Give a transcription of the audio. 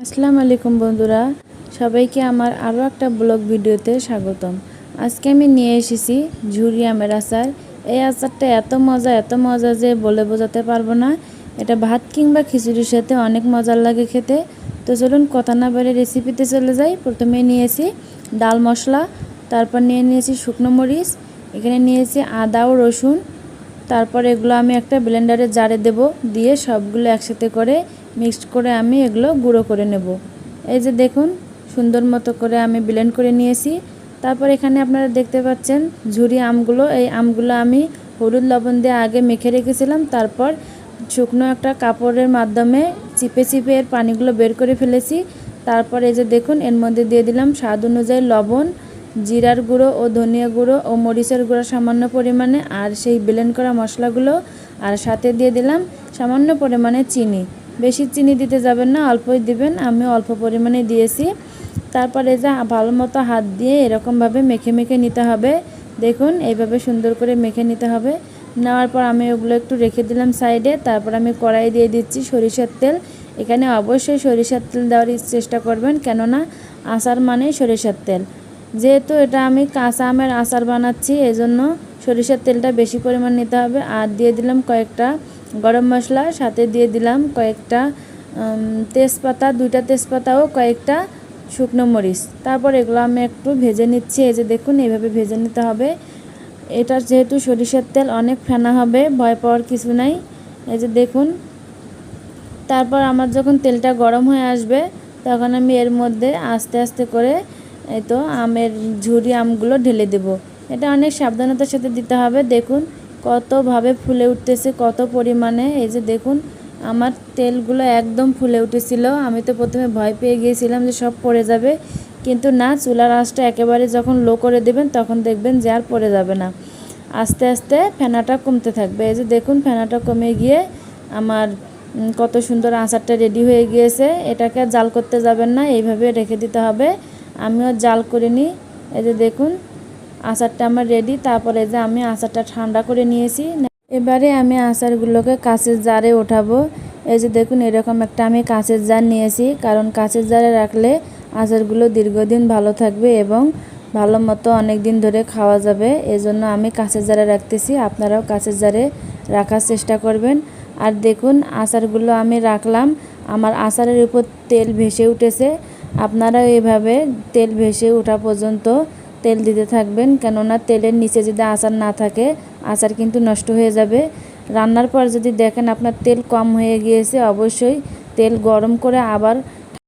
আসসালামু আলাইকুম বন্ধুরা, সবাইকে আমার আরও একটা ব্লগ ভিডিওতে স্বাগতম। আজকে আমি নিয়ে এসেছি ঝুরি আমের আচার। এই আচারটা এত মজা যে বলে বোঝাতে পারবো না। এটা ভাত কিংবা খিচুড়ির সাথে অনেক মজার লাগে খেতে। তো চলুন কথা না বলে রেসিপিতে চলে যাই। প্রথমে নিয়েছি ডাল মশলা, তারপর নিয়েছি শুকনো মরিচ, এখানে নিয়েছি আদা ও রসুন। তারপর এগুলো আমি একটা ব্লেন্ডারে জারে দেব, দিয়ে সবগুলো একসাথে করে মিক্সড করে আমি এগুলো গুঁড়ো করে নেব। এই যে দেখুন, সুন্দর মতো করে আমি ব্লেন্ড করে নিয়েছি। তারপর এখানে আপনারা দেখতে পাচ্ছেন ঝুরি আমগুলো। এই আমগুলো আমি হলুদ লবণ দিয়ে আগে মেখে রেখেছিলাম। তারপর শুকনো একটা কাপড়ের মাধ্যমে চিপে চিপে এর পানিগুলো বের করে ফেলেছি। তারপর এই যে দেখুন, এর মধ্যে দিয়ে দিলাম স্বাদ অনুযায়ী লবণ, জিরার গুঁড়ো ও ধনিয়া গুঁড়ো ও মরিচের গুঁড়ো সামান্য পরিমাণে, আর সেই ব্লেন্ড করা মশলাগুলো, আর সাথে দিয়ে দিলাম সামান্য পরিমাণে চিনি। বেশি চিনি দিতে যাবেন না, অল্পই দিবেন, আমি অল্প পরিমাণে দিয়েছি। তারপরে এই যে ভালো মতো হাত দিয়ে এরকমভাবে মেখে মেখে নিতে হবে। দেখুন, এইভাবে সুন্দর করে মেখে নিতে হবে। নেওয়ার পর আমি ওগুলো একটু রেখে দিলাম সাইডে। তারপর আমি কড়াই দিয়ে দিচ্ছি সরিষার তেল। এখানে অবশ্যই সরিষার তেল দেওয়ার চেষ্টা করবেন, কেননা আচার মানেই সরিষার তেল। যেহেতু এটা আমি কাঁচা আমের আচার বানাচ্ছি, এজন্য সরিষার তেলটা বেশি পরিমাণ নিতে হবে। আর দিয়ে দিলাম কয়েকটা গরম মশলা, সাথে দিয়ে দিলাম কয়েকটা তেজপাতা, 2টা তেজপাতা ও কয়েকটা শুকনো মরিচ। তারপর এগুলো আমি একটু ভেজে নিচ্ছি। এই যে দেখুন, এইভাবে ভেজে নিতে হবে। এটা যেহেতু সরিষার তেল, অনেক ফেনা হবে, ভয় পাওয়ার কিছু নাই। এই যে দেখুন, তারপর আমার যখন তেলটা গরম হয়ে আসবে, তখন আমি এর মধ্যে আস্তে আস্তে করে এই তো আমের ঝুরি আমগুলো ঢেলে দেব। এটা অনেক সাবধানতার সাথে দিতে হবে। দেখুন কতভাবে ফুলে উঠতেছে, কত পরিমাণে। এই যে দেখুন, আমার তেলগুলো একদম ফুলে উঠেছিল। আমি তো প্রথমে ভয় পেয়ে গিয়েছিলাম যে সব পড়ে যাবে, কিন্তু না, চুলার আঁচটা একেবারে যখন লো করে দেবেন তখন দেখবেন যে আর পড়ে যাবে না। আস্তে আস্তে ফেনাটা কমতে থাকবে। এই যে দেখুন, ফেনাটা কমে গিয়ে আমার কত সুন্দর আচারটা রেডি হয়ে গিয়েছে। এটাকে জাল করতে যাবেন না, এইভাবে রেখে দিতে হবে। আমিও জাল করিনি। এই যে দেখুন, আচারটা আমার রেডি। তারপরে যে আমি আচারটা ঠান্ডা করে নিয়েছি। এবারে আমি আচারগুলোকে কাঁচের জারে ওঠাবো। এই যে দেখুন, এরকম একটা আমি কাঁচের জার নিয়েছি, কারণ কাঁচের জারে রাখলে আচারগুলো দীর্ঘদিন ভালো থাকবে এবং ভালো মতো অনেক দিন ধরে খাওয়া যাবে। এজন্য আমি কাঁচের জারে রাখতেছি, আপনারাও কাঁচের জারে রাখার চেষ্টা করবেন। আর দেখুন, আচারগুলো আমি রাখলাম, আমার আচারের উপর তেল ভেসে উঠেছে। আপনারাও এভাবে তেল ভেসে ওঠা পর্যন্ত তেল দিতে থাকবেন, কেননা তেলের নিচে যদি আচার না থাকে, আচার কিন্তু নষ্ট হয়ে যাবে। রান্নার পর যদি দেখেন আপনার তেল কম হয়ে গিয়েছে, অবশ্যই তেল গরম করে আবার